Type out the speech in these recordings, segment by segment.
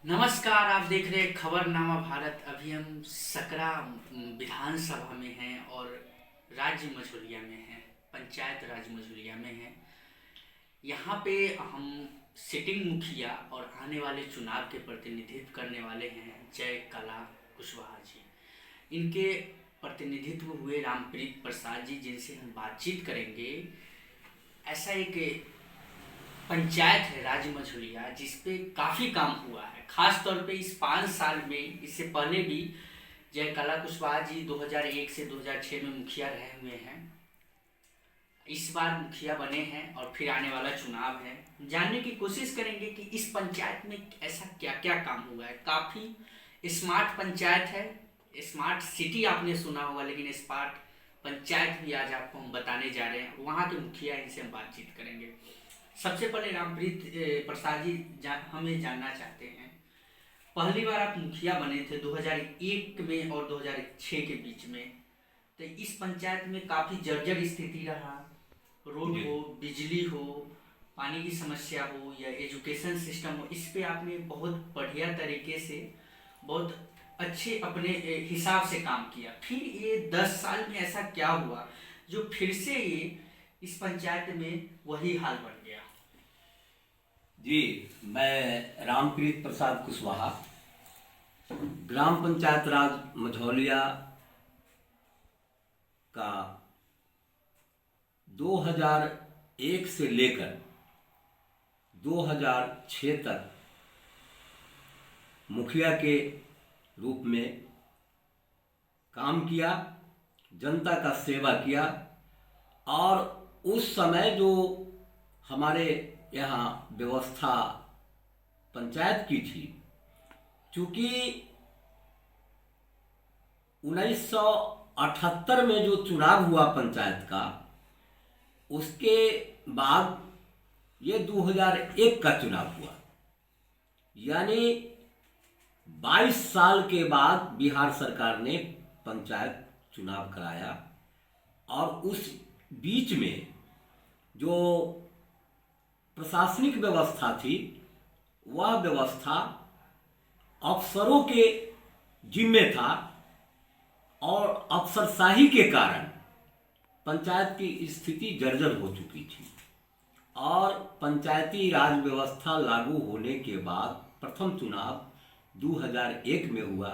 नमस्कार। आप देख रहे हैं खबरनामा भारत। अभी हम सकरा विधानसभा में हैं और राज्य मझौलिया में हैं, पंचायत राज मझौलिया में हैं। यहाँ पे हम सिटिंग मुखिया और आने वाले चुनाव के प्रतिनिधित्व करने वाले हैं जय कला कुशवाहा जी। इनके प्रतिनिधित्व हुए रामप्रीत प्रसाद जी, जिनसे हम बातचीत करेंगे। ऐसा एक पंचायत है राज्य मझौलिया जिसपे काफ़ी काम हुआ है, खास तौर पे इस 5 साल में। इससे पहले भी जय कला कुशवाहा जी 2001 से 2006 में मुखिया रहे हुए हैं। इस बार मुखिया बने हैं और फिर आने वाला चुनाव है। जानने की कोशिश करेंगे कि इस पंचायत में ऐसा क्या क्या काम हुआ है। काफ़ी स्मार्ट पंचायत है। स्मार्ट सिटी आपने सुना होगा, लेकिन स्मार्ट पंचायत भी आज आपको हम बताने जा रहे हैं। वहाँ के मुखिया, इनसे हम बातचीत करेंगे। सबसे पहले रामप्रीत प्रसाद जी, हमें जानना चाहते हैं, पहली बार आप मुखिया बने थे 2001 में और 2006 के बीच में। तो इस पंचायत में काफ़ी जर्जर स्थिति रहा। रोड जी। हो, बिजली हो, पानी की समस्या हो या एजुकेशन सिस्टम हो, इस पे आपने बहुत बढ़िया तरीके से, बहुत अच्छे अपने हिसाब से काम किया। फिर ये 10 साल में ऐसा क्या हुआ जो फिर से ये इस पंचायत में वही हाल बन गया। जी, मैं रामप्रीत प्रसाद कुशवाहा, ग्राम पंचायत राज मझौलिया का 2001 से लेकर 2006 तक मुखिया के रूप में काम किया, जनता का सेवा किया। और उस समय जो हमारे यहाँ व्यवस्था पंचायत की थी, चूँकि 1978 में जो चुनाव हुआ पंचायत का, उसके बाद ये 2001 का चुनाव हुआ। यानी 22 साल के बाद बिहार सरकार ने पंचायत चुनाव कराया। और उस बीच में जो प्रशासनिक व्यवस्था थी, वह व्यवस्था अफसरों के जिम्मे था। और अफसरशाही के कारण पंचायत की स्थिति जर्जर हो चुकी थी। और पंचायती राज व्यवस्था लागू होने के बाद प्रथम चुनाव 2001 में हुआ।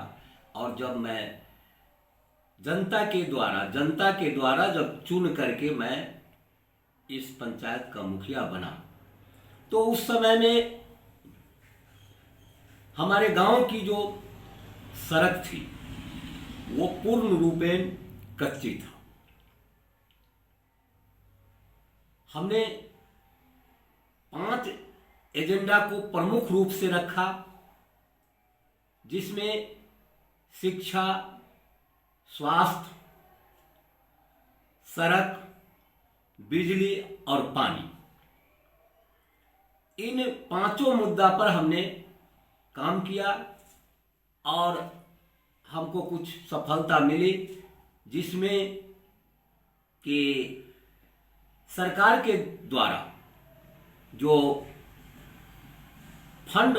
और जब मैं जनता के द्वारा जब चुन करके मैं इस पंचायत का मुखिया बना, तो उस समय में हमारे गांव की जो सड़क थी वो पूर्ण रूपेण कच्ची था। हमने 5 एजेंडा को प्रमुख रूप से रखा, जिसमें शिक्षा, स्वास्थ्य, सड़क, बिजली और पानी, इन 5 मुद्दा पर हमने काम किया। और हमको कुछ सफलता मिली, जिसमें कि सरकार के द्वारा जो फंड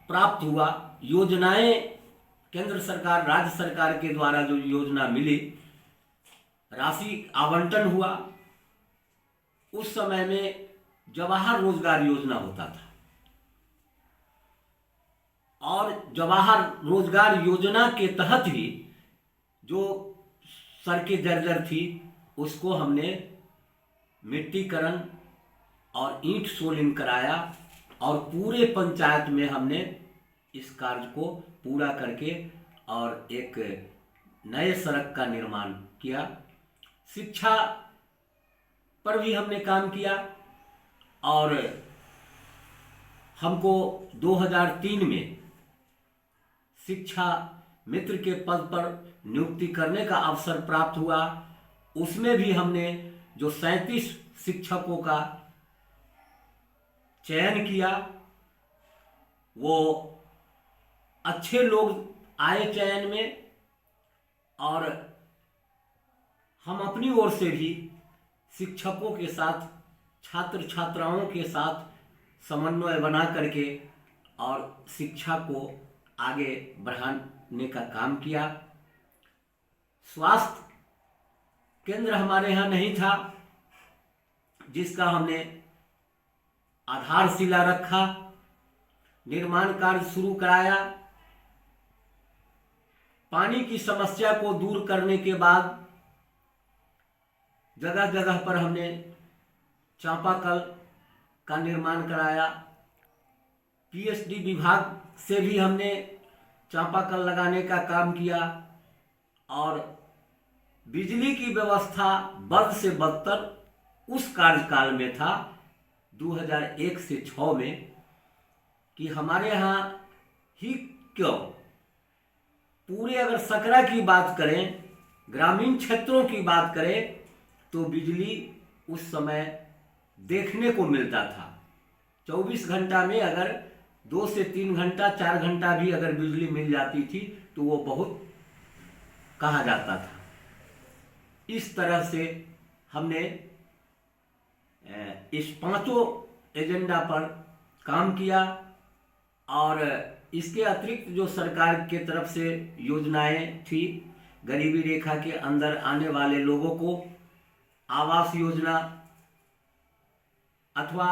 प्राप्त हुआ, योजनाएं केंद्र सरकार, राज्य सरकार के द्वारा जो योजना मिली, राशि आवंटन हुआ। उस समय में जवाहर रोजगार योजना होता था, और जवाहर रोजगार योजना के तहत ही जो सड़कें जर्जर थी, उसको हमने मिट्टीकरण और ईंट सोलिंग कराया। और पूरे पंचायत में हमने इस कार्य को पूरा करके और एक नए सड़क का निर्माण किया। शिक्षा पर भी हमने काम किया। और हमको 2003 में शिक्षा मित्र के पद पर नियुक्ति करने का अवसर प्राप्त हुआ। उसमें भी हमने जो 37 शिक्षकों का चयन किया, वो अच्छे लोग आए चयन में। और हम अपनी ओर से भी शिक्षकों के साथ, छात्र छात्राओं के साथ समन्वय बना करके और शिक्षा को आगे बढ़ाने का काम किया। स्वास्थ्य केंद्र हमारे यहाँ नहीं था, जिसका हमने आधारशिला रखा, निर्माण कार्य शुरू कराया। पानी की समस्या को दूर करने के बाद जगह जगह पर हमने चापाकल का निर्माण कराया। पीएचडी विभाग से भी हमने चापाकल लगाने का काम किया और बिजली की व्यवस्था बद से बदतर उस कार्यकाल में था 2001 से 6 में कि हमारे यहाँ ही क्यों, पूरे अगर सकरा की बात करें, ग्रामीण क्षेत्रों की बात करें, तो बिजली उस समय देखने को मिलता था। 24 घंटा में अगर 2 से 3 घंटा 4 घंटा भी अगर बिजली मिल जाती थी तो वो बहुत कहा जाता था। इस तरह से हमने इस 5 एजेंडा पर काम किया और इसके अतिरिक्त जो सरकार के तरफ से योजनाएं थी, गरीबी रेखा के अंदर आने वाले लोगों को आवास योजना अथवा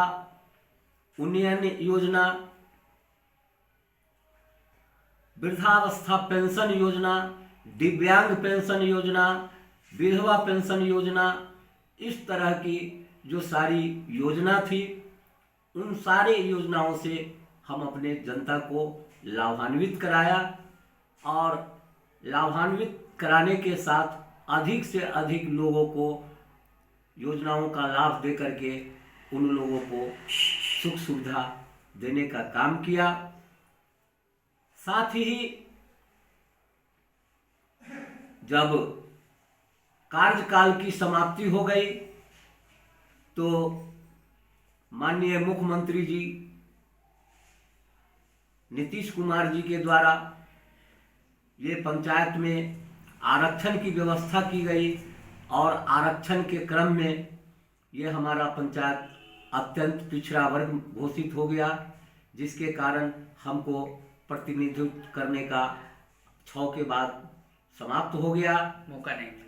उन्नयन योजना, वृद्धावस्था पेंशन योजना, दिव्यांग पेंशन योजना, विधवा पेंशन योजना, इस तरह की जो सारी योजना थी, उन सारे योजनाओं से हम अपने जनता को लाभान्वित कराया और लाभान्वित कराने के साथ अधिक से अधिक लोगों को योजनाओं का लाभ दे करके उन लोगों को सुख सुविधा देने का काम किया। साथ ही जब कार्यकाल की समाप्ति हो गई तो माननीय मुख्यमंत्री जी नीतीश कुमार जी के द्वारा ये पंचायत में आरक्षण की व्यवस्था की गई और आरक्षण के क्रम में ये हमारा पंचायत अत्यंत पिछड़ा वर्ग घोषित हो गया, जिसके कारण हमको प्रतिनिधित्व करने का 6 के बाद समाप्त हो गया,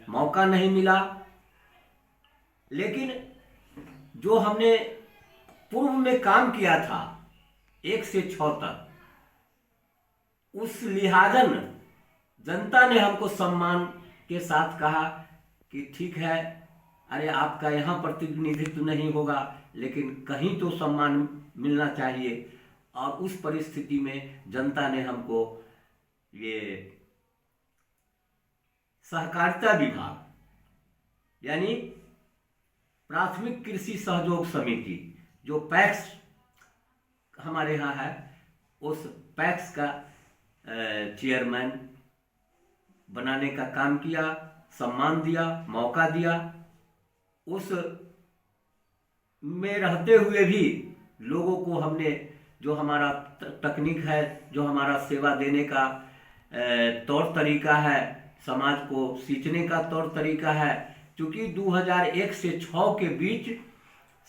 मौका नहीं मिला। लेकिन जो हमने पूर्व में काम किया था 1 से 6 तक, उस लिहाजन जनता ने हमको सम्मान के साथ कहा कि ठीक है, अरे आपका यहाँ प्रतिनिधित्व नहीं होगा लेकिन कहीं तो सम्मान मिलना चाहिए। और उस परिस्थिति में जनता ने हमको ये सहकारिता विभाग यानी प्राथमिक कृषि सहयोग समिति, जो पैक्स हमारे यहाँ है, उस पैक्स का चेयरमैन बनाने का काम किया, सम्मान दिया, मौका दिया। उस में रहते हुए भी लोगों को हमने जो हमारा तकनीक है, जो हमारा सेवा देने का तौर तरीका है, समाज को सींचने का तौर तरीका है, क्योंकि 2001 से 6 के बीच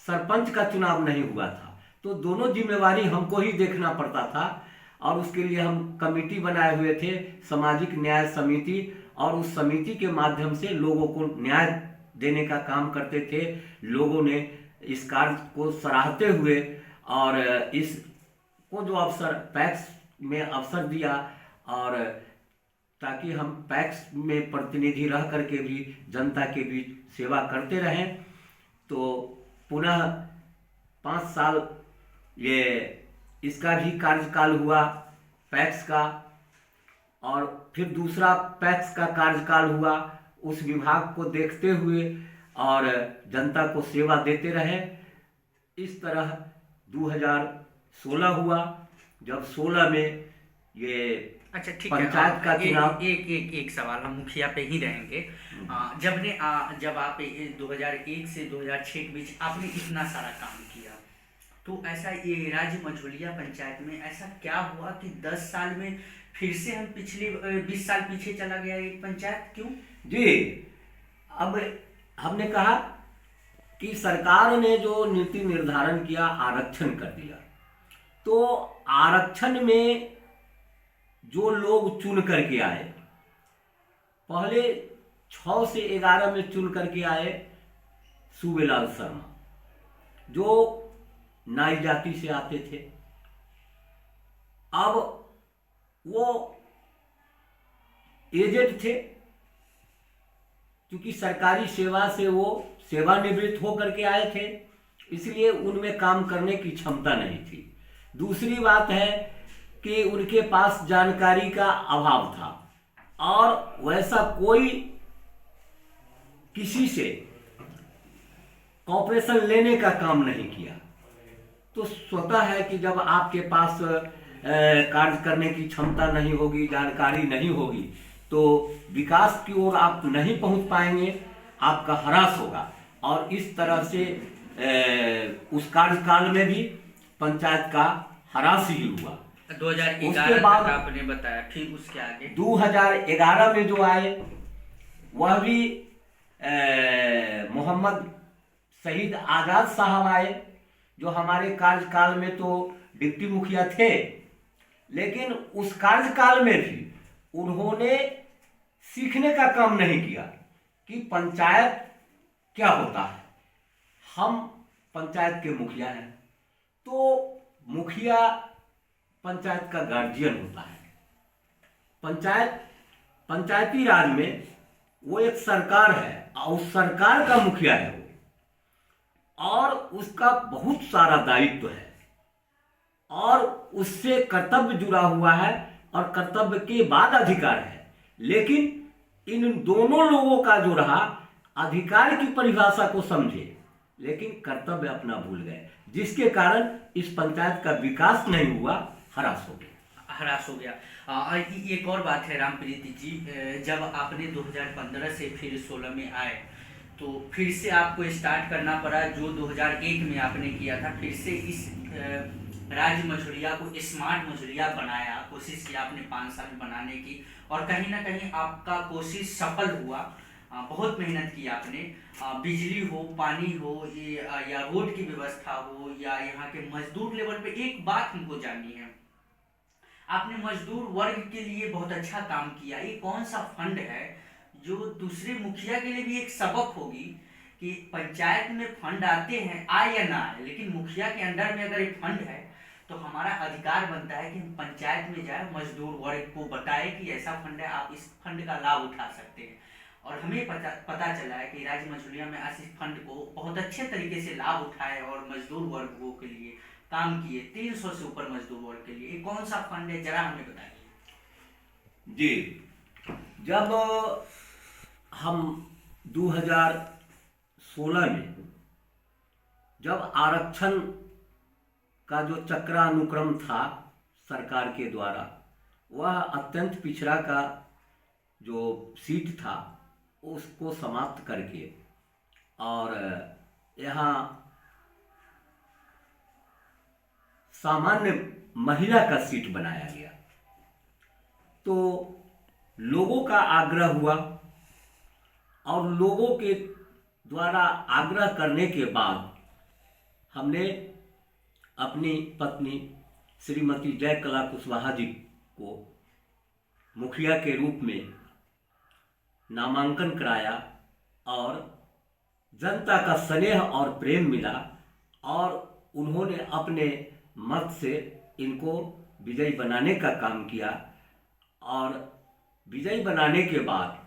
सरपंच का चुनाव नहीं हुआ था, तो दोनों जिम्मेवारी हमको ही देखना पड़ता था। और उसके लिए हम कमेटी बनाए हुए थे, सामाजिक न्याय समिति, और उस समिति के माध्यम से लोगों को न्याय देने का काम करते थे। लोगों ने इस कार्य को सराहते हुए और इस को जो अवसर पैक्स में अवसर दिया, और ताकि हम पैक्स में प्रतिनिधि रह करके भी जनता के बीच सेवा करते रहें, तो पुनः 5 साल ये इसका भी कार्यकाल हुआ पैक्स का, और फिर दूसरा पैक्स का कार्यकाल हुआ। उस विभाग को देखते हुए और जनता को सेवा देते रहे। इस तरह 2016 हुआ, जब 16 में ये अच्छा ठीक पंचायत का चुनाव। एक सवाल हम मुखिया पे ही रहेंगे। जब आप 2001 से 2006 के बीच आपने इतना सारा काम किया, तो ऐसा ये राज्य मझौलिया पंचायत में ऐसा क्या हुआ कि 10 साल में फिर से हम पिछले 20 साल पीछे चला गया ये पंचायत, क्यों? जी, अब हमने कहा कि सरकार ने जो नीति निर्धारण किया, आरक्षण कर दिया, तो आरक्षण में जो लोग चुन करके आए, पहले 6 से 11 में चुन करके आए सूबेलाल शर्मा, जो नाई जाति से आते थे। अब वो एजेड थे, क्योंकि सरकारी सेवा से वो सेवानिवृत्त होकर के आए थे, इसलिए उनमें काम करने की क्षमता नहीं थी। दूसरी बात है कि उनके पास जानकारी का अभाव था और वैसा कोई किसी से कॉपरेशन लेने का काम नहीं किया। तो स्वतः है कि जब आपके पास कार्य करने की क्षमता नहीं होगी, जानकारी नहीं होगी, तो विकास की ओर आप नहीं पहुंच पाएंगे, आपका ह्रास होगा। और इस तरह से उस कार्यकाल में भी पंचायत का ह्रास ही हुआ। 2011 तक आपने बताया, फिर उसके आगे 2011 में जो आए वह भी मोहम्मद शहीद आजाद साहब आए, जो हमारे कार्यकाल में तो डिप्टी मुखिया थे, लेकिन उस कार्यकाल में भी उन्होंने सीखने का काम नहीं किया कि पंचायत क्या होता है। हम पंचायत के मुखिया हैं, तो मुखिया पंचायत का गार्जियन होता है। पंचायती राज में वो एक सरकार है और सरकार का मुखिया है वो, और उसका बहुत सारा दायित्व है और उससे कर्तव्य जुड़ा हुआ है और कर्तव्य के बाद अधिकार है। लेकिन इन दोनों लोगों का जो रहा, अधिकार की परिभाषा को समझे लेकिन कर्तव्य अपना भूल गए, जिसके कारण इस पंचायत का विकास नहीं हुआ, ह्रास हो गया। एक और बात है रामप्रीति जी, जब आपने 2015 से फिर 16 में आए तो फिर से आपको स्टार्ट करना पड़ा जो 2001 में आपने किया था। फिर से इस राज्य मझौलिया को स्मार्ट मझौलिया बनाया, कोशिश की आपने 5 साल बनाने की, और कहीं ना कहीं आपका कोशिश सफल हुआ। बहुत मेहनत की आपने, बिजली हो, पानी हो, या रोड की व्यवस्था हो, या यहाँ के मजदूर लेवल पे। एक बात हमको जाननी है, आपने मजदूर वर्ग के लिए बहुत अच्छा काम किया। ये कौन सा फंड है जो दूसरे मुखिया के लिए भी एक सबक होगी कि पंचायत में फंड आते हैं, आए या ना आए, लेकिन मुखिया के अंडर में अगर एक फंड है तो हमारा अधिकार बनता है कि हम पंचायत में जाए, मजदूर वर्ग को बताए कि ऐसा फंड है, आप इस फंड का लाभ उठा सकते हैं। और हमें पता चला है कि राज्य मझौलिया में आज इस फंड को बहुत अच्छे तरीके से लाभ उठाए और मजदूर वर्गों के लिए काम किए। 300 से ऊपर मजदूर वर्ग के लिए। कौन सा फंड है, जरा हमें बताइए। जी, जब हम 2016 में जब आरक्षण का जो चक्रानुक्रम था सरकार के द्वारा, वह अत्यंत पिछड़ा का जो सीट था उसको समाप्त करके और यहाँ सामान्य महिला का सीट बनाया गया, तो लोगों का आग्रह हुआ और लोगों के द्वारा आग्रह करने के बाद हमने अपनी पत्नी श्रीमती जयकला कुशवाहा जी को मुखिया के रूप में नामांकन कराया और जनता का स्नेह और प्रेम मिला और उन्होंने अपने मत से इनको विजयी बनाने का काम किया। और विजयी बनाने के बाद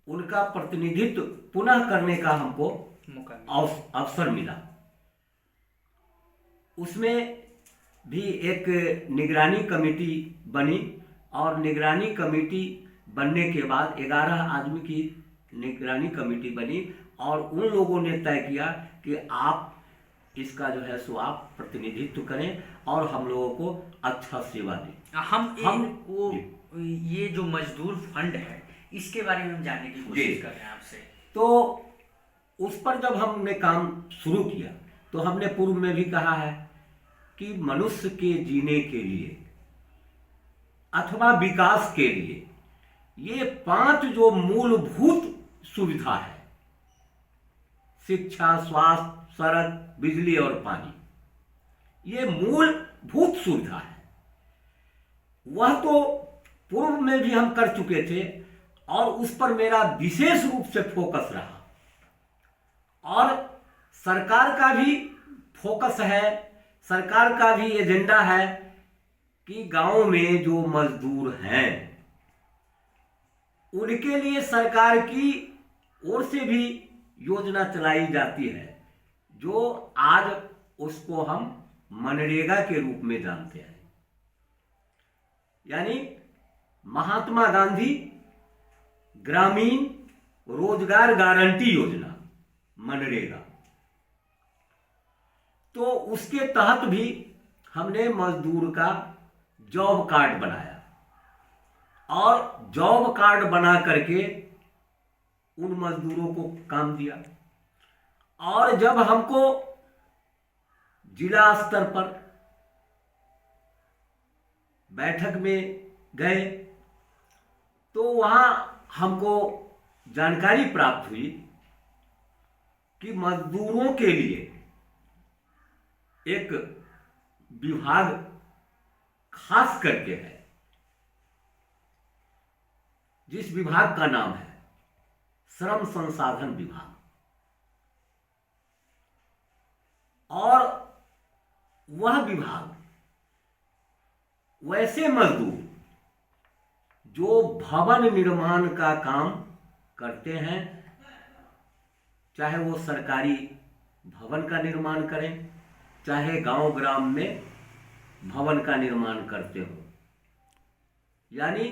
उनका प्रतिनिधित्व पुनः करने का हमको अवसर मिला। उसमें भी एक निगरानी कमेटी बनी और निगरानी कमेटी बनने के बाद 11 आदमी की निगरानी कमेटी बनी और उन लोगों ने तय किया कि आप इसका जो है सो आप प्रतिनिधित्व करें और हम लोगों को अच्छा सेवा दें। हम ये जो मजदूर फंड है इसके बारे में हम जानने की कोशिश कर रहे हैं आपसे। तो उस पर जब हमने काम शुरू किया तो हमने पूर्व में भी कहा है कि मनुष्य के जीने के लिए अथवा विकास के लिए ये 5 जो मूलभूत सुविधा है, शिक्षा, स्वास्थ्य, सड़क, बिजली और पानी, ये मूल आधारभूत सुविधा है, वह तो पूर्व में भी हम कर चुके थे और उस पर मेरा विशेष रूप से फोकस रहा। और सरकार का भी फोकस है, सरकार का भी एजेंडा है कि गांव में जो मजदूर हैं उनके लिए सरकार की ओर से भी योजना चलाई जाती है, जो आज उसको हम मनरेगा के रूप में जानते हैं, यानी महात्मा गांधी ग्रामीण रोजगार गारंटी योजना, मनरेगा। तो उसके तहत भी हमने मजदूर का जॉब कार्ड बनाया और जॉब कार्ड बना करके उन मजदूरों को काम दिया। और जब हमको जिला स्तर पर बैठक में गए तो वहां हमको जानकारी प्राप्त हुई कि मजदूरों के लिए एक विभाग खास करके है, जिस विभाग का नाम है श्रम संसाधन विभाग। और वह विभाग वैसे मजदूर जो भवन निर्माण का काम करते हैं, चाहे वो सरकारी भवन का निर्माण करें, चाहे गांव ग्राम में भवन का निर्माण करते हो, यानी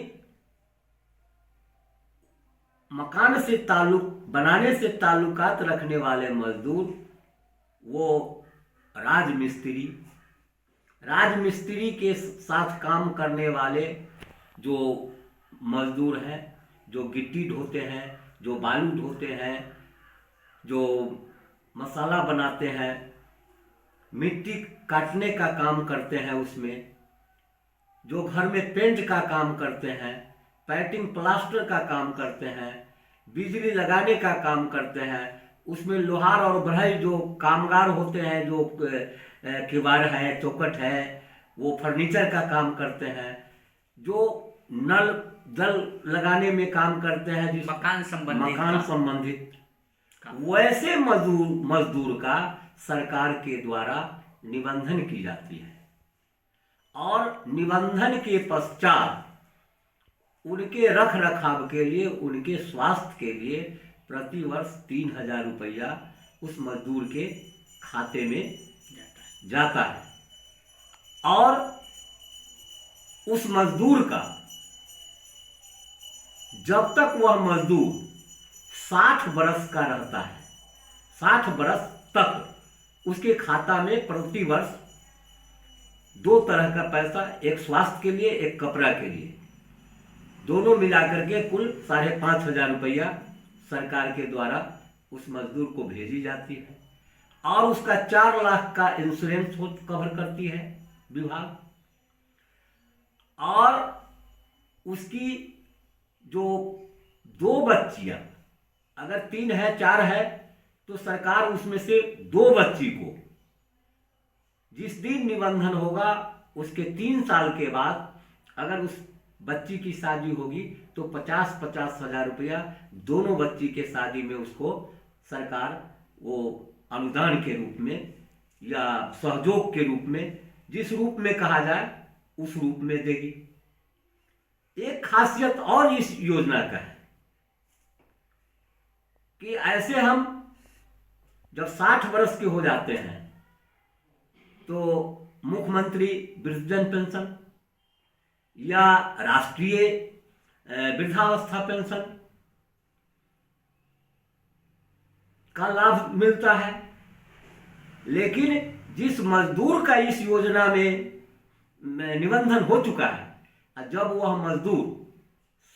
मकान से ताल्लुक बनाने से ताल्लुकात रखने वाले मजदूर, वो राजमिस्त्री के साथ काम करने वाले जो मजदूर हैं, जो गिट्टी ढोते हैं, जो बालू ढोते हैं, जो मसाला बनाते हैं, मिट्टी काटने का काम करते हैं, उसमें जो घर में पेंट का काम करते हैं, पैटिंग प्लास्टर का काम करते हैं, बिजली लगाने का काम करते हैं, उसमें लोहार और बढ़ई जो कामगार होते हैं, जो किवाड़ है, चौखट है, वो फर्नीचर का काम करते हैं, जो नल जल लगाने में काम करते हैं, जिस मकान संबंधित वैसे मजदूर का सरकार के द्वारा निबंधन की जाती है। और निबंधन के पश्चात उनके रख रखाव के लिए, उनके स्वास्थ्य के लिए प्रतिवर्ष 3,000 रुपया उस मजदूर के खाते में जाता है। और उस मजदूर का जब तक वह मजदूर 60 बरस का रहता है, 60 बरस तक उसके खाता में प्रतिवर्ष 2 तरह का पैसा, एक स्वास्थ्य के लिए, एक कपड़ा के लिए, दोनों मिलाकर के कुल 5,500 रुपया सरकार के द्वारा उस मजदूर को भेजी जाती है। और उसका 4 लाख का इंश्योरेंस कवर करती है विभाग। और उसकी जो 2 बच्चियां, अगर 3 है 4 है, तो सरकार उसमें से 2 बच्ची को जिस दिन निबंधन होगा उसके 3 साल के बाद अगर उस बच्ची की शादी होगी तो 50-50 हजार रुपया दोनों बच्ची के शादी में उसको सरकार वो अनुदान के रूप में या सहयोग के रूप में, जिस रूप में कहा जाए उस रूप में देगी। एक खासियत और इस योजना का है कि ऐसे हम जब 60 वर्ष के हो जाते हैं तो मुख्यमंत्री वृद्धजन पेंशन या राष्ट्रीय वृद्धावस्था पेंशन का लाभ मिलता है। लेकिन जिस मजदूर का इस योजना में निबंधन हो चुका है, जब वह मजदूर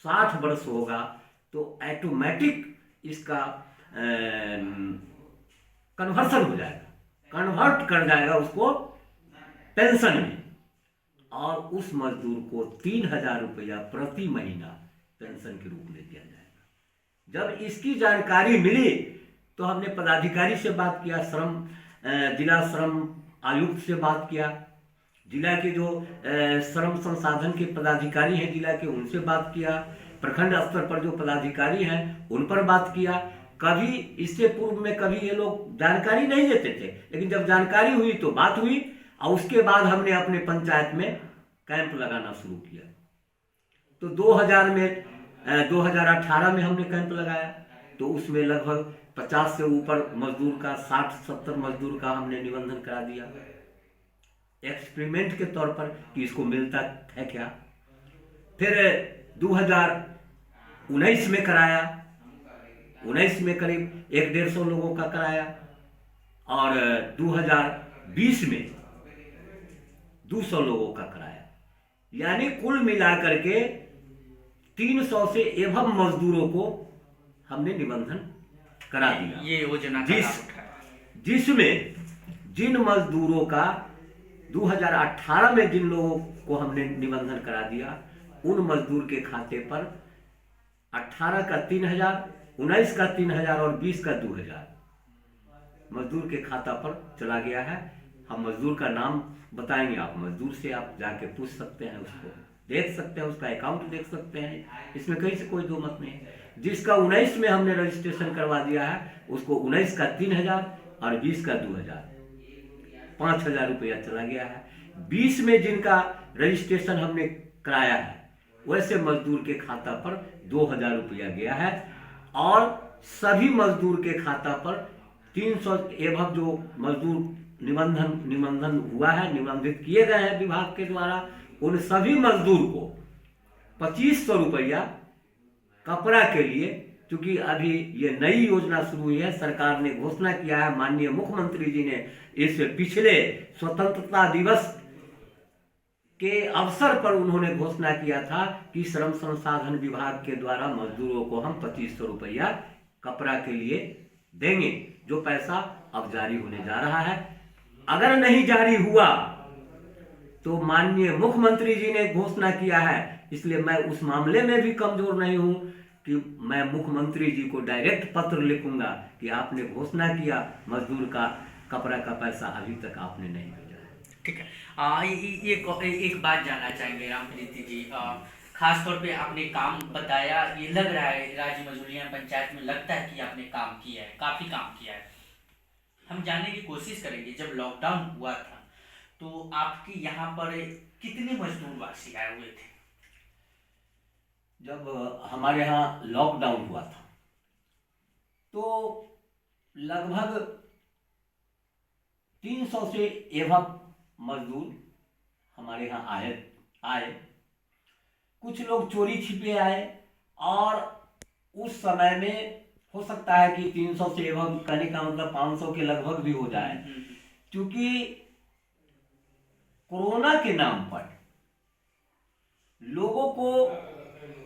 60 वर्ष होगा तो ऑटोमेटिक इसका कन्वर्सन हो जाएगा, कन्वर्ट कर जाएगा उसको पेंशन में, और उस मजदूर को 3,000 रुपया प्रति महीना पेंशन के रूप में दिया जाएगा। जब इसकी जानकारी मिली तो हमने पदाधिकारी से बात किया, जिला श्रम आयुक्त से बात किया, जिला के जो श्रम संसाधन के पदाधिकारी हैं जिला के, उनसे बात किया। प्रखंड स्तर पर जो पदाधिकारी हैं उन पर बात किया। कभी इससे पूर्व में कभी ये लोग जानकारी नहीं देते थे, लेकिन जब जानकारी हुई तो बात हुई, और उसके बाद हमने अपने पंचायत में कैंप लगाना शुरू किया। तो 2018 में हमने कैंप लगाया, तो उसमें लगभग 50 से ऊपर मजदूर का, 60-70 मजदूर का हमने निबंधन करा दिया, एक्सपेरिमेंट के तौर पर कि इसको मिलता है क्या। फिर 2019 में कराया, 19 में करीब 150 लोगों का कराया, और 2020 में 200 लोगों का कराया। यानी कुल मिलाकर के 300 से एवं मजदूरों को हमने निबंधन करा दिया। ये योजना जिसमें जिन मजदूरों का 2018 में जिन लोगों को हमने निबंधन करा दिया, उन मजदूर के खाते पर 18 का 3000, 19 का 3000 और 20 का 2000 मजदूर के खाता पर चला गया है। हम मजदूर का नाम बताएंगे, आप मजदूर से आप जाके पूछ सकते हैं, उसको देख सकते हैं, उसका अकाउंट देख सकते हैं, इसमें कहीं से कोई दो मत नहीं है। जिसका 19 में हमने रजिस्ट्रेशन करवा दिया है, उसको 19 का 3000 और 20 का 2000, 5000 रुपया चला गया है। 20 में जिनका रजिस्ट्रेशन हमने कराया है, वैसे मजदूर के खाता पर 2000 रुपया गया है, और सभी मजदूर के खाता पर 300 एवं जो मजदूर निबंधन हुआ है, निबंधित किए गए हैं विभाग के द्वारा, उन सभी मजदूर को 2500 रुपया कपड़ा के लिए, क्योंकि अभी ये नई योजना शुरू हुई है, सरकार ने घोषणा किया है, माननीय मुख्यमंत्री जी ने इस पिछले स्वतंत्रता दिवस के अवसर पर उन्होंने घोषणा किया था कि श्रम संसाधन विभाग के द्वारा मजदूरों को हम 2500 रुपया कपड़ा के लिए देंगे, जो पैसा अब जारी होने जा रहा है। अगर नहीं जारी हुआ तो माननीय मुख्यमंत्री जी ने घोषणा किया है, इसलिए मैं उस मामले में भी कमजोर नहीं हूं कि मैं मुख्यमंत्री जी को डायरेक्ट पत्र लिखूंगा कि आपने घोषणा किया, मजदूर का कपड़ा का पैसा अभी तक आपने नहीं भेजा है। ठीक है। एक बात जानना चाहेंगे रामप्रीति जी, खास तौर पे आपने काम बताया, ये लग रहा है राज्य मझौलिया पंचायत में लगता है कि आपने काम किया है, काफी काम किया है। हम जानने की कोशिश करेंगे, जब लॉकडाउन हुआ था तो आपके यहाँ पर कितने मजदूर वासी आए हुए थे? जब हमारे यहाँ लॉकडाउन हुआ था तो लगभग 300 से एवं मजदूर हमारे यहाँ आए। कुछ लोग चोरी छिपे आए, और उस समय में हो सकता है कि 300 से एवं कहने का मतलब 500 के लगभग भी हो जाए, क्योंकि कोरोना के नाम पर लोगों को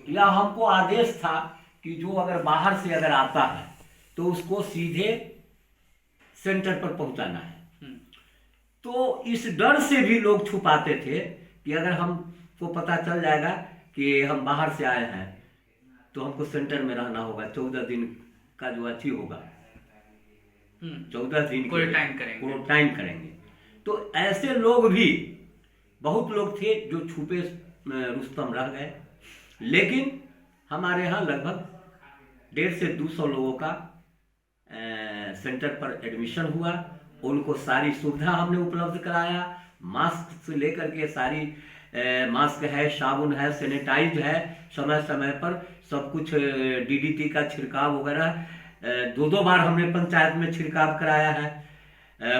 या हमको आदेश था कि जो अगर बाहर से अगर आता है तो उसको सीधे सेंटर पर पहुंचाना है। तो इस डर से भी लोग छुपाते थे कि अगर हमको पता चल जाएगा कि हम बाहर से आए हैं तो हमको सेंटर में रहना होगा, 14 दिन का जो अथी होगा, 14 दिन क्वारंटाइन करेंगे। तो ऐसे लोग भी बहुत लोग थे जो छुपे रुस्तम रह गए, लेकिन हमारे यहाँ लगभग 150 से 200 लोगों का सेंटर पर एडमिशन हुआ। उनको सारी सुविधा हमने उपलब्ध कराया, मास्क से लेकर के सारी मास्क है, साबुन है, सैनिटाइज है, समय समय पर सब कुछ, डीडीटी का छिड़काव वगैरह 2-2 बार हमने पंचायत में छिड़काव कराया है,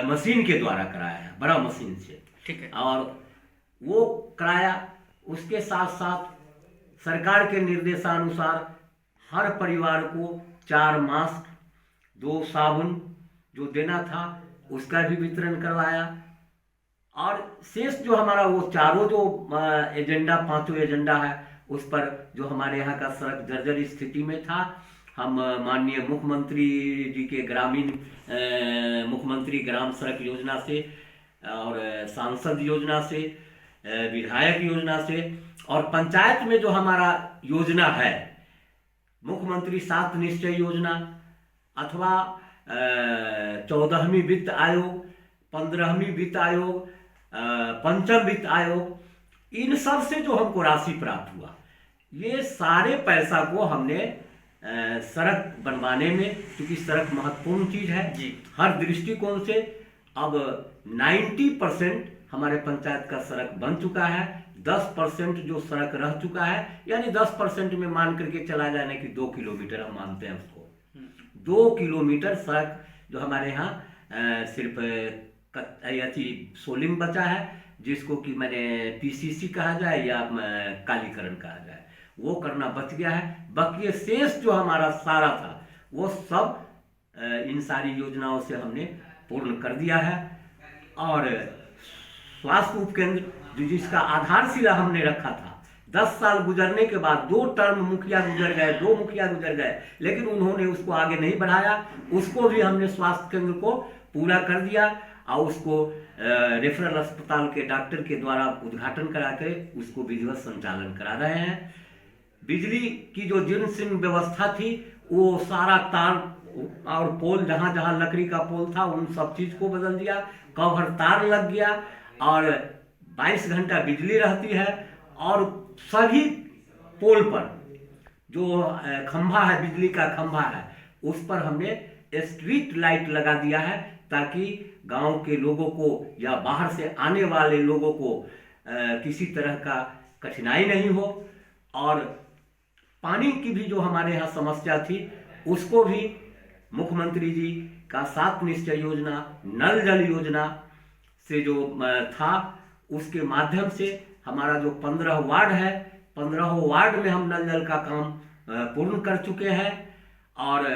मशीन के द्वारा कराया है, बड़ा मशीन से। ठीक है। और वो कराया। उसके साथ साथ सरकार के निर्देशानुसार हर परिवार को 4 मास्क, 2 साबुन जो देना था उसका भी वितरण करवाया। और शेष जो हमारा वो चारों जो एजेंडा, 5 एजेंडा है, उस पर जो हमारे यहाँ का सड़क जर्जर स्थिति में था, हम माननीय मुख्यमंत्री जी के मुख्यमंत्री ग्राम सड़क योजना से और सांसद योजना से, विधायक योजना से, और पंचायत में जो हमारा योजना है मुख्यमंत्री 7 निश्चय योजना अथवा 14वीं वित्त आयोग, 15वीं वित्त आयोग, पंचम वित्त आयोग, इन सब से जो हमको राशि प्राप्त हुआ, ये सारे पैसा को हमने सड़क बनवाने में, क्योंकि सड़क महत्वपूर्ण चीज है जी। हर दृष्टिकोण से। अब 90% हमारे पंचायत का सड़क बन चुका है, 10% जो सड़क रह चुका है, यानी 10% में मान करके चला जाने की 2 किलोमीटर हम मानते हैं उसको। 2 किलोमीटर सड़क जो हमारे यहाँ सिर्फ सोलिंग बचा है, जिसको कि मैंने पीसीसी कहा जाए या कालीकरण कहा जाए, वो करना बच गया है। बाकी शेष जो हमारा सारा था वो सब इन सारी योजनाओं से हमने पूर्ण कर दिया है। और स्वास्थ्य उपकेंद्र जो जिसका आधारशिला हमने रखा था, 10 साल गुजरने के बाद 2 टर्म मुखिया गुजर गए, 2 मुखिया गुजर गए, लेकिन उन्होंने उसको आगे नहीं बढ़ाया। उसको भी हमने स्वास्थ्य केंद्र को पूरा कर दिया और उसको रेफरल अस्पताल के डॉक्टर के द्वारा उद्घाटन करा के उसको विधिवत संचालन करा रहे हैं। बिजली की जो जीर्ण शीर्ण व्यवस्था थी, वो सारा तार और पोल, जहां जहां लकड़ी का पोल था, उन सब चीज को बदल दिया, कवर तार लग गया और 22 घंटा बिजली रहती है। और सभी पोल पर जो खंभा है, बिजली का खंभा है, उस पर हमने स्ट्रीट लाइट लगा दिया है, ताकि गांव के लोगों को या बाहर से आने वाले लोगों को किसी तरह का कठिनाई नहीं हो। और पानी की भी जो हमारे यहाँ समस्या थी, उसको भी मुख्यमंत्री जी का 7 निश्चय योजना, नल जल योजना से जो था, उसके माध्यम से हमारा जो 15 वार्ड है, 15 वार्ड में हम नल जल का काम पूर्ण कर चुके हैं। और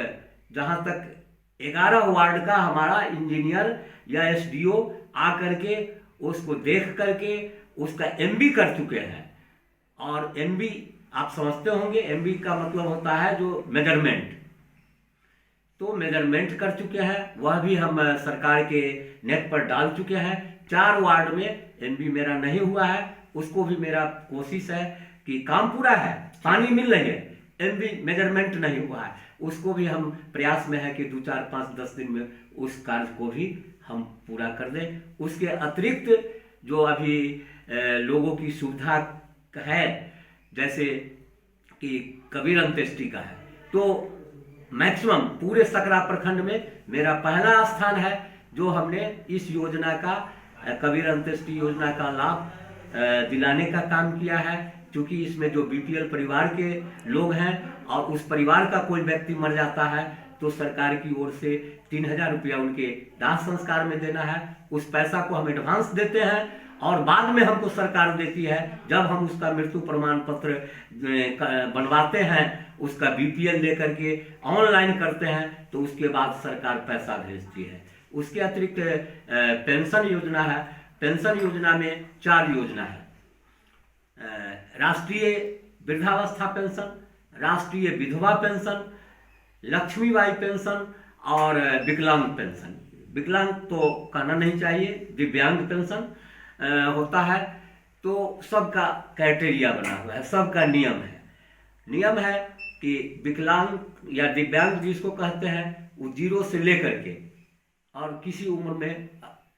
जहां तक 11 वार्ड का हमारा इंजीनियर या एसडीओ आ करके उसको देख करके उसका एमबी कर चुके हैं। और एमबी आप समझते होंगे, एमबी का मतलब होता है जो मेजरमेंट, तो मेजरमेंट कर चुके हैं, वह भी हम सरकार के नेट पर डाल चुके हैं। 4 वार्ड में एमबी मेरा नहीं हुआ है, उसको भी मेरा कोशिश है कि काम पूरा है, पानी मिल रही है, एमबी मेजरमेंट नहीं हुआ है, उसको भी हम प्रयास में है कि 2, 4, 5, 10 दिन में उस कार्य को भी हम पूरा कर दें। उसके अतिरिक्त जो अभी लोगों की सुविधा है, जैसे कि कबीर अंत्येष्टि का है, तो मैक्सिमम पूरे सकरा प्रखंड में मेरा पहला स्थान है, जो हमने इस योजना का, कबीर अंत्येष्टि योजना का लाभ दिलाने का काम किया है। क्योंकि इसमें जो बीपीएल परिवार के लोग हैं और उस परिवार का कोई व्यक्ति मर जाता है, तो सरकार की ओर से 3000 रुपया उनके दाह संस्कार में देना है। उस पैसा को हम एडवांस देते हैं और बाद में हमको सरकार देती है। जब हम उसका मृत्यु प्रमाण पत्र बनवाते हैं, उसका बीपीएल लेकर के ऑनलाइन करते हैं, तो उसके बाद सरकार पैसा भेजती है। उसके अतिरिक्त पेंशन योजना है। पेंशन योजना में 4 योजना है, राष्ट्रीय वृद्धावस्था पेंशन, राष्ट्रीय विधवा पेंशन, लक्ष्मीबाई पेंशन और विकलांग पेंशन। विकलांग तो कहना नहीं चाहिए, दिव्यांग पेंशन होता है। तो सबका क्राइटेरिया बना हुआ है, सबका नियम है कि विकलांग या दिव्यांग जिसको कहते हैं, वो 0 से लेकर के और किसी उम्र में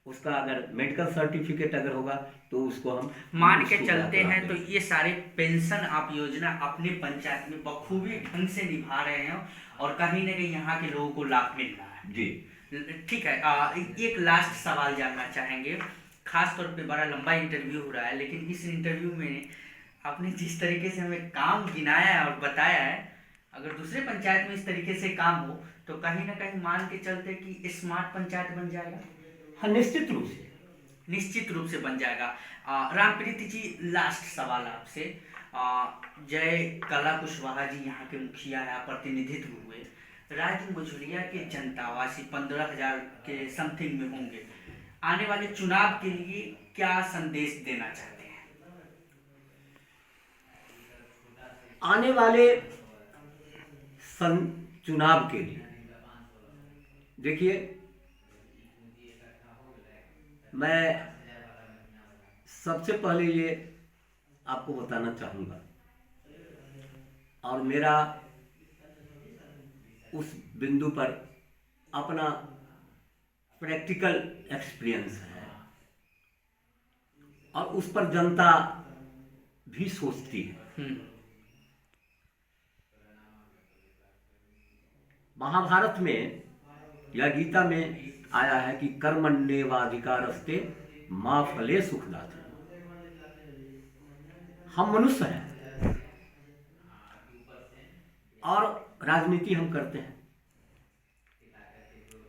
उसका अगर मेडिकल सर्टिफिकेट अगर होगा तो उसको हम मान के चलते हैं। तो ये सारे पेंशन आप योजना अपने पंचायत में बखूबी ढंग से निभा रहे हैं और कहीं ना कहीं यहाँ के लोगों को लाभ मिल रहा है। जी ठीक है। एक लास्ट सवाल जानना चाहेंगे। खास तौर पे बड़ा लंबा इंटरव्यू हो रहा है, लेकिन इस इंटरव्यू में आपने जिस तरीके से हमें काम गिनाया है और बताया है, अगर दूसरे पंचायत में इस तरीके से काम हो तो कहीं ना कहीं मान के चलते कि स्मार्ट पंचायत बन जाएगा। हाँ, निश्चित रूप से बन जाएगा। रामप्रीति जी, लास्ट सवाल आपसे। जय कला कुशवाहा जी यहाँ के मुखिया है, प्रतिनिधित्व हुए, राज्य मझुलिया के जनतावासी 15,000 के समथिंग में होंगे, आने वाले चुनाव के लिए क्या संदेश देना चाहते हैं? आने वाले चुनाव के लिए देखिए, मैं सबसे पहले ये आपको बताना चाहूँगा, और मेरा उस बिंदु पर अपना प्रैक्टिकल एक्सपीरियंस है और उस पर जनता भी सोचती है। महाभारत में या गीता में आया है कि कर्मण्येवाधिकारस्ते मा फले सुखदाते। हम मनुष्य हैं और राजनीति हम करते हैं,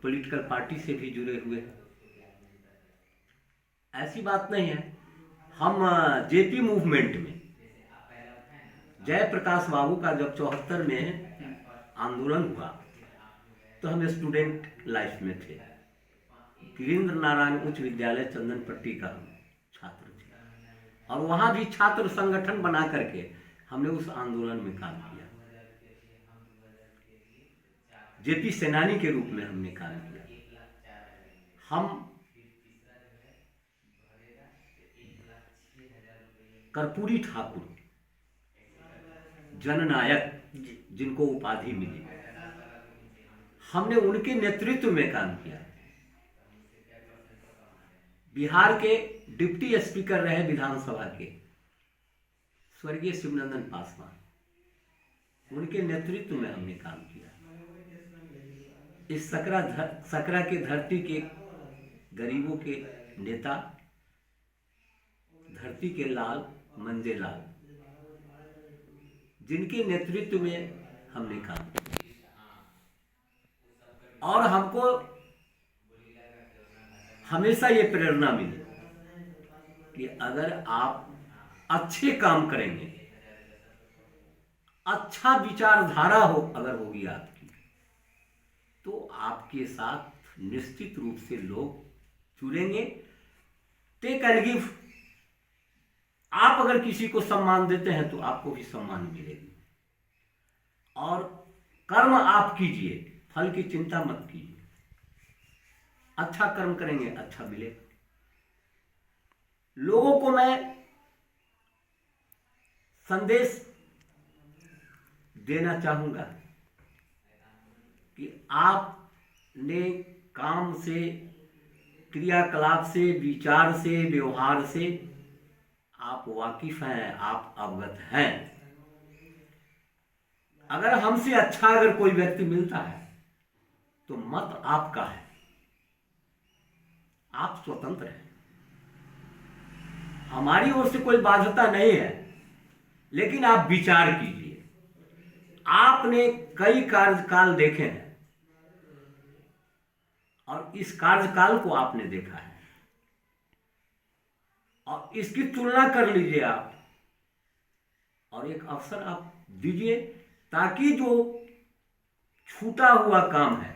पॉलिटिकल पार्टी से भी जुड़े हुए हैं। ऐसी बात नहीं है। हम जेपी मूवमेंट में जयप्रकाश बाबू का जब 74 में आंदोलन हुआ तो हम स्टूडेंट लाइफ में थे। गिरीन्द्र नारायण उच्च विद्यालय चंदनपट्टी का हम छात्र थे और वहाँ भी छात्र संगठन बना करके हमने उस आंदोलन में काम किया। जेपी सेनानी के रूप में हमने काम किया। हम कर्पूरी ठाकुर जननायक जिनको उपाधि मिली, हमने उनके नेतृत्व में काम किया। बिहार के डिप्टी स्पीकर रहे विधानसभा के स्वर्गीय शिवनंदन पासवान, उनके नेतृत्व में हमने काम किया। इस सकरा के धरती के गरीबों के नेता, धरती के लाल मंजेलाल, जिनके नेतृत्व में हमने काम किया। और हमको हमेशा ये प्रेरणा मिली कि अगर आप अच्छे काम करेंगे, अच्छा विचारधारा हो अगर होगी आपकी, तो आपके साथ निश्चित रूप से लोग जुड़ेंगे। Take and give. आप अगर किसी को सम्मान देते हैं तो आपको भी सम्मान मिलेगी। और कर्म आप कीजिए, फल की चिंता मत कीजिए। अच्छा कर्म करेंगे, अच्छा मिलेगा। लोगों को मैं संदेश देना चाहूंगा कि आपने काम से, क्रियाकलाप से, विचार से, व्यवहार से आप वाकिफ हैं, आप अवगत हैं। अगर हमसे अच्छा अगर कोई व्यक्ति मिलता है तो मत आपका है, आप स्वतंत्र हैं। हमारी ओर से कोई बाध्यता नहीं है, लेकिन आप विचार कीजिए। आपने कई कार्यकाल देखे हैं और इस कार्यकाल को आपने देखा है और इसकी तुलना कर लीजिए आप, और एक अवसर आप दीजिए ताकि जो छूटा हुआ काम है,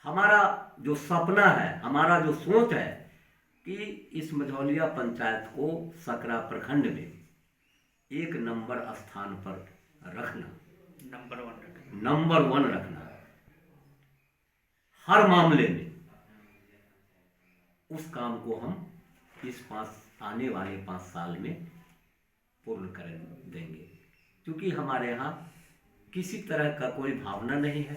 हमारा जो सपना है, हमारा जो सोच है कि इस मझौलिया पंचायत को सकरा प्रखंड में एक नंबर स्थान पर रखना, नंबर वन रखना हर मामले में, उस काम को हम इस आने वाले 5 साल में पूर्ण कर देंगे। क्योंकि हमारे यहाँ किसी तरह का कोई भावना नहीं है,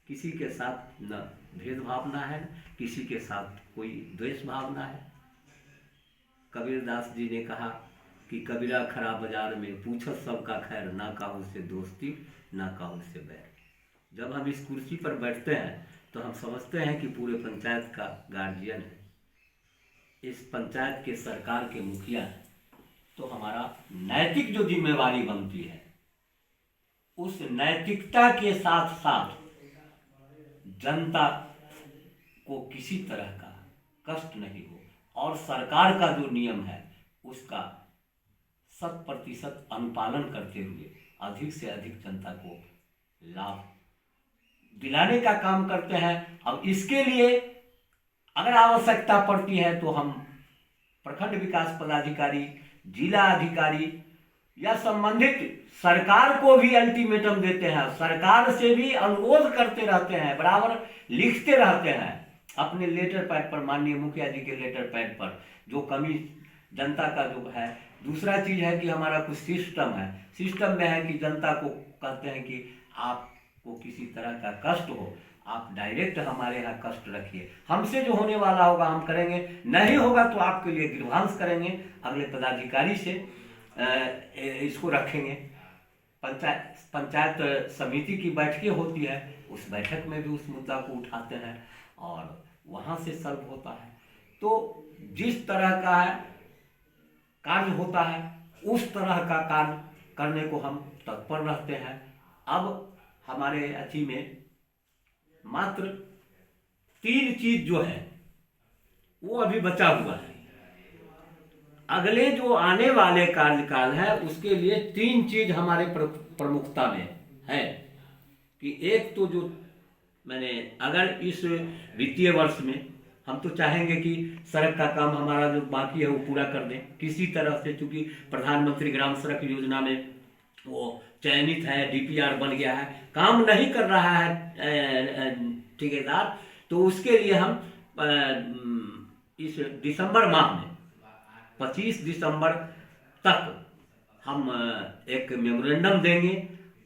किसी के साथ न भेद भावना है, किसी के साथ कोई द्वेष भावना है। कबीरदास जी ने कहा कि कबीरा खरा बाजार में पूछत सबका खैर, ना काहू से दोस्ती ना काहू से बैर। जब हम इस कुर्सी पर बैठते हैं तो हम समझते हैं कि पूरे पंचायत का गार्जियन है, इस पंचायत के सरकार के मुखिया है। तो हमारा नैतिक जो जिम्मेवारी बनती है, उस नैतिकता के साथ साथ जनता को किसी तरह का कष्ट नहीं हो और सरकार का जो नियम है उसका 100% अनुपालन करते हुए अधिक से अधिक जनता को लाभ दिलाने का काम करते हैं। अब इसके लिए अगर आवश्यकता पड़ती है तो हम प्रखंड विकास पदाधिकारी, जिला अधिकारी या संबंधित सरकार को भी अल्टीमेटम देते हैं, सरकार से भी अनुरोध करते रहते हैं, बराबर लिखते रहते हैं अपने लेटर पैड पर, माननीय मुखिया जी के लेटर पैड पर जो कमी जनता का जो है। दूसरा चीज है कि हमारा कुछ सिस्टम है, सिस्टम में है कि जनता को कहते हैं कि आपको किसी तरह का कष्ट हो आप डायरेक्ट हमारे यहाँ कष्ट रखिए, हमसे जो होने वाला होगा हम करेंगे, नहीं होगा तो आपके लिए ग्रीवांस करेंगे, अगले पदाधिकारी से इसको रखेंगे। पंचायत समिति की बैठकें होती है, उस बैठक में भी उस मुद्दा को उठाते हैं और वहाँ से सॉल्व होता है। तो जिस तरह का कार्य होता है उस तरह का कार्य करने को हम तत्पर रहते हैं। अब हमारे अथी में मात्र 3 चीज जो है वो अभी बचा हुआ है। अगले जो आने वाले कार्यकाल है उसके लिए 3 चीज हमारे प्रमुखता में है कि एक तो जो मैंने अगर इस वित्तीय वर्ष में हम तो चाहेंगे कि सड़क का काम हमारा जो बाकी है वो पूरा कर दें किसी तरह से, क्योंकि प्रधानमंत्री ग्राम सड़क योजना में वो चयनित है, डीपीआर बन गया है, काम नहीं कर रहा है ठेकेदार, तो उसके लिए हम इस दिसंबर माह में 25 दिसंबर तक हम एक मेमोरेंडम देंगे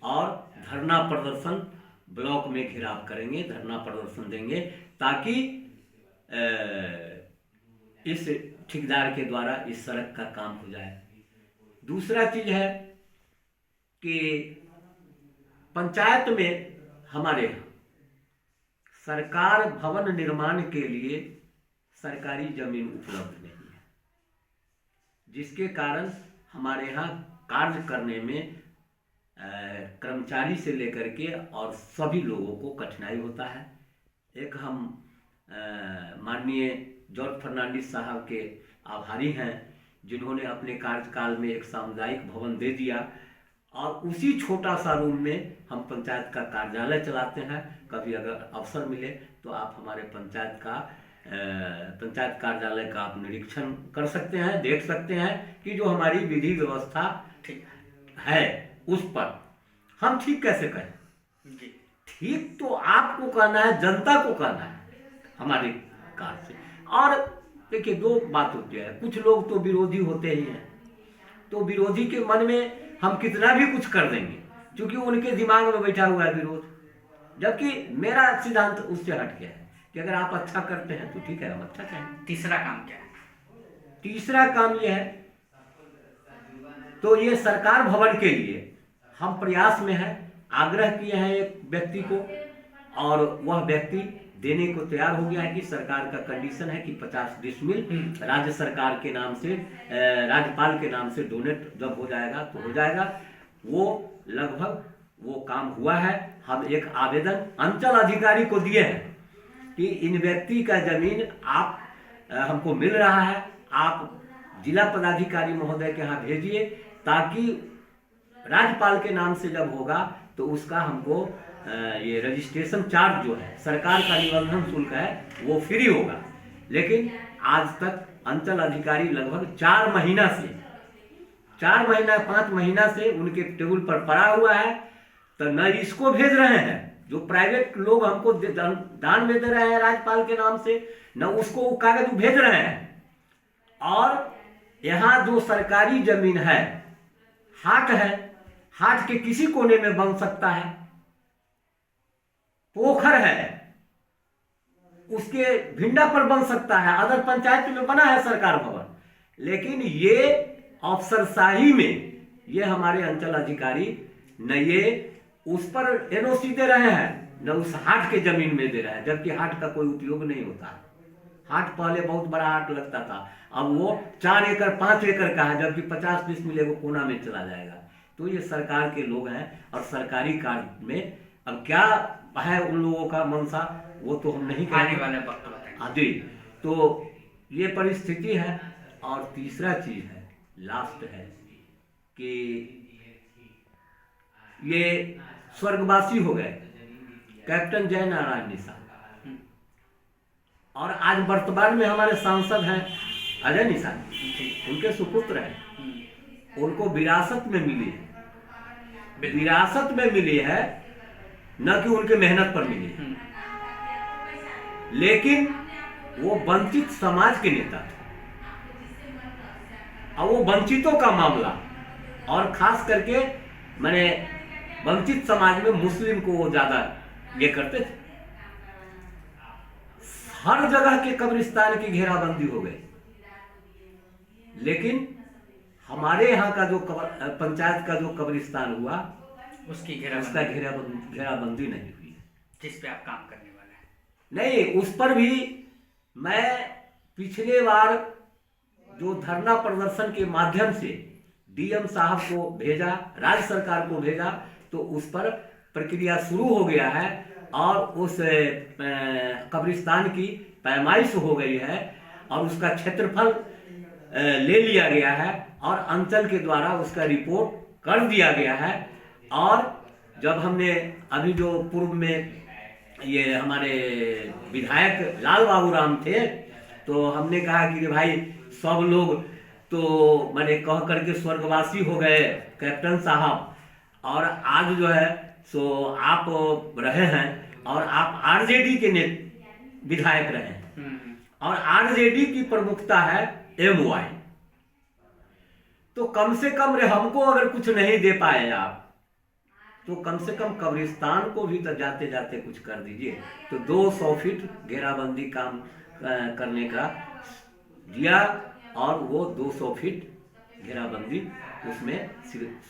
और धरना प्रदर्शन ब्लॉक में घेराव करेंगे, धरना प्रदर्शन देंगे ताकि इस ठेकेदार के द्वारा इस सड़क का काम हो जाए। दूसरा चीज है कि पंचायत में हमारे यहाँ सरकार भवन निर्माण के लिए सरकारी जमीन उपलब्ध नहीं है, जिसके कारण हमारे यहाँ कार्य करने में कर्मचारी से लेकर के और सभी लोगों को कठिनाई होता है। एक हम माननीय जॉर्ज फर्नांडिस साहब के आभारी हैं जिन्होंने अपने कार्यकाल में एक सामुदायिक भवन दे दिया और उसी छोटा सा रूम में हम पंचायत का कार्यालय चलाते हैं। कभी अगर अवसर मिले तो आप हमारे पंचायत कार्यालय का आप निरीक्षण कर सकते हैं, देख सकते हैं कि जो हमारी विधि व्यवस्था ठीक है उस पर हम ठीक कैसे करें। ठीक तो आपको कहना है, जनता को कहना है हमारे कार्य से। और देखिए 2 बात होती है, कुछ लोग तो विरोधी होते ही हैं, तो विरोधी के मन में हम कितना भी कुछ कर देंगे क्योंकि उनके दिमाग में बैठा हुआ है विरोध, जबकि मेरा सिद्धांत उससे हट गया है कि अगर आप अच्छा करते हैं तो ठीक है, हम अच्छा कहें। तीसरा काम क्या है? तीसरा काम यह है, तो ये सरकार भवन के लिए हम प्रयास में हैं, आग्रह किए हैं एक व्यक्ति को और वह व्यक्ति देने को तैयार हो गया है कि सरकार का कंडीशन है कि 50 डिसमिल राज्य सरकार के नाम से, राज्यपाल के नाम से डोनेट जब हो जाएगा तो हो जाएगा। वो लगभग वो काम हुआ है। हम एक आवेदन अंचल अधिकारी को दिए हैं कि इन व्यक्ति का जमीन आप हमको मिल रहा है, आप जिला पदाधिकारी महोदय के यहाँ भेजिए ताकि राज्यपाल के नाम से जब होगा तो उसका हमको ये रजिस्ट्रेशन चार्ज जो है, सरकार का निबंधन शुल्क है, वो फ्री होगा। लेकिन आज तक अंचल अधिकारी लगभग 4 महीना 5 महीना से उनके टेबल पर पड़ा हुआ है, तो न इसको भेज रहे हैं जो प्राइवेट लोग हमको दान में दे रहे हैं राज्यपाल के नाम से, न उसको वो कागज भेज रहे हैं। और यहाँ जो सरकारी जमीन है, हाट है, हाट के किसी कोने में बन सकता है, पोखर है उसके भिंडा पर बन सकता है, अदर पंचायत में बना है सरकार भवन, लेकिन ये अफसरशाही में ये हमारे अंचल अधिकारी न ये उस पर एनओसी दे रहे हैं न उस हाट के जमीन में दे रहे हैं, जबकि हाट का कोई उपयोग नहीं होता है। हाट पहले बहुत बड़ा हाट लगता था, अब वो 4 एकड़ 5 एकड़ का है, जबकि 50 डिसमिल एगो कोना में चला जाएगा। तो ये सरकार के लोग हैं और सरकारी कार्य में अब क्या है उन लोगों का मनसा वो तो हम नहीं आने वाले वक्त आदि। तो ये परिस्थिति है। और तीसरा चीज है, लास्ट है कि ये स्वर्गवासी हो गए कैप्टन जय नारायण निषाद, और आज वर्तमान में हमारे सांसद हैं अजय निषाद, उनके सुपुत्र हैं, उनको विरासत में मिली है। विरासत में मिली है न कि उनके मेहनत पर मिली है, लेकिन वो वंचित समाज के नेता थे। अब वो वंचितों का मामला, और खास करके मैंने वंचित समाज में मुस्लिम को वो ज्यादा ये करते थे, हर जगह के कब्रिस्तान की घेराबंदी हो गई, लेकिन हमारे यहाँ का जो पंचायत का जो कब्रिस्तान हुआ उसकी उसका घेराबंदी नहीं हुई, जिस पे आप काम करने वाले हैं। नहीं, उस पर भी मैं पिछले बार जो धरना प्रदर्शन के माध्यम से डीएम साहब को भेजा, राज्य सरकार को भेजा, तो उस पर प्रक्रिया शुरू हो गया है और उस कब्रिस्तान की पैमाइश हो गई है और उसका क्षेत्रफल ले लिया गया है और अंचल के द्वारा उसका रिपोर्ट कर दिया गया है। और जब हमने अभी जो पूर्व में ये हमारे विधायक लाल बाबू राम थे, तो हमने कहा कि भाई सब लोग तो मैंने कह करके स्वर्गवासी हो गए कैप्टन साहब, और आज जो है सो आप रहे हैं और आप आरजेडी के विधायक रहे हैं और आरजेडी की प्रमुखता है एमवाई, तो कम से कम हमको अगर कुछ नहीं दे पाए आप, तो कम से कम कब्रिस्तान को भी तो जाते जाते कुछ कर दीजिए। तो 200 फीट घेराबंदी काम करने का दिया और वो 200 फीट घेराबंदी उसमें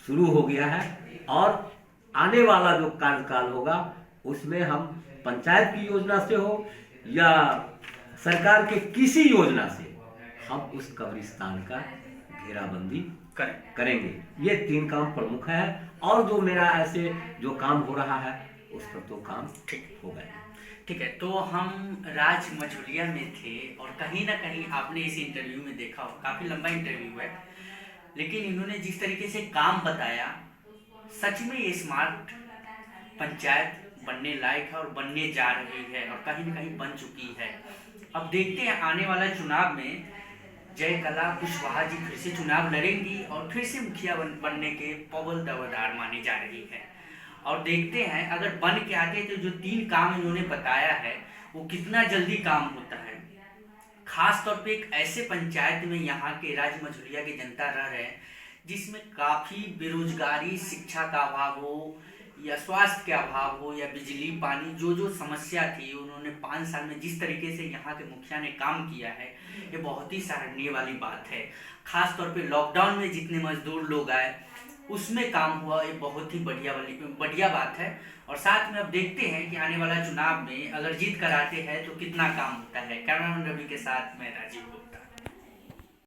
शुरू हो गया है। और आने वाला जो कार्यकाल होगा उसमें हम पंचायत की योजना से हो या सरकार के किसी योजना से हम उस कब्रिस्तान का घेराबंदी करेंगे। ये 3 काम प्रमुख है और जो मेरा ऐसे जो काम हो रहा है उस पर तो काम ठीक हो गया। ठीक है, तो हम राज मझोलिया में थे और कहीं ना कहीं आपने इस इंटरव्यू में देखा हो, काफ़ी लंबा इंटरव्यू है, लेकिन इन्होंने जिस तरीके से काम बताया, सच में ये स्मार्ट पंचायत बनने लायक है और बनने जा रही है और कहीं ना कहीं बन चुकी है। अब देखते हैं आने वाला चुनाव में जयकला कुशवाहा जी फिर से चुनाव लड़ेंगी और फिर से मुखिया बनने के प्रबल दावेदार मानी जा रही है। और देखते हैं अगर बन के आते तो जो 3 काम इन्होंने बताया है वो कितना जल्दी काम होता है। खास तौर पे एक ऐसे पंचायत में यहाँ के राज मझोलिया की जनता रह रहे हैं जिसमें काफ़ी बेरोजगारी, शिक्षा का अभाव हो या स्वास्थ्य के अभाव हो या बिजली पानी, जो समस्या थी उन्होंने 5 साल में जिस तरीके से यहाँ के मुखिया ने काम किया है, ये बहुत ही सराहनीय वाली बात है। खास तौर पे लॉकडाउन में जितने मजदूर लोग आए उसमें काम हुआ, ये बहुत ही बढ़िया बात है। और साथ में अब देखते हैं कि आने वाला चुनाव में अगर जीत कर आते हैं तो कितना काम होता है। कैमरामैन रवि के साथ मैं राजीव गुप्ता।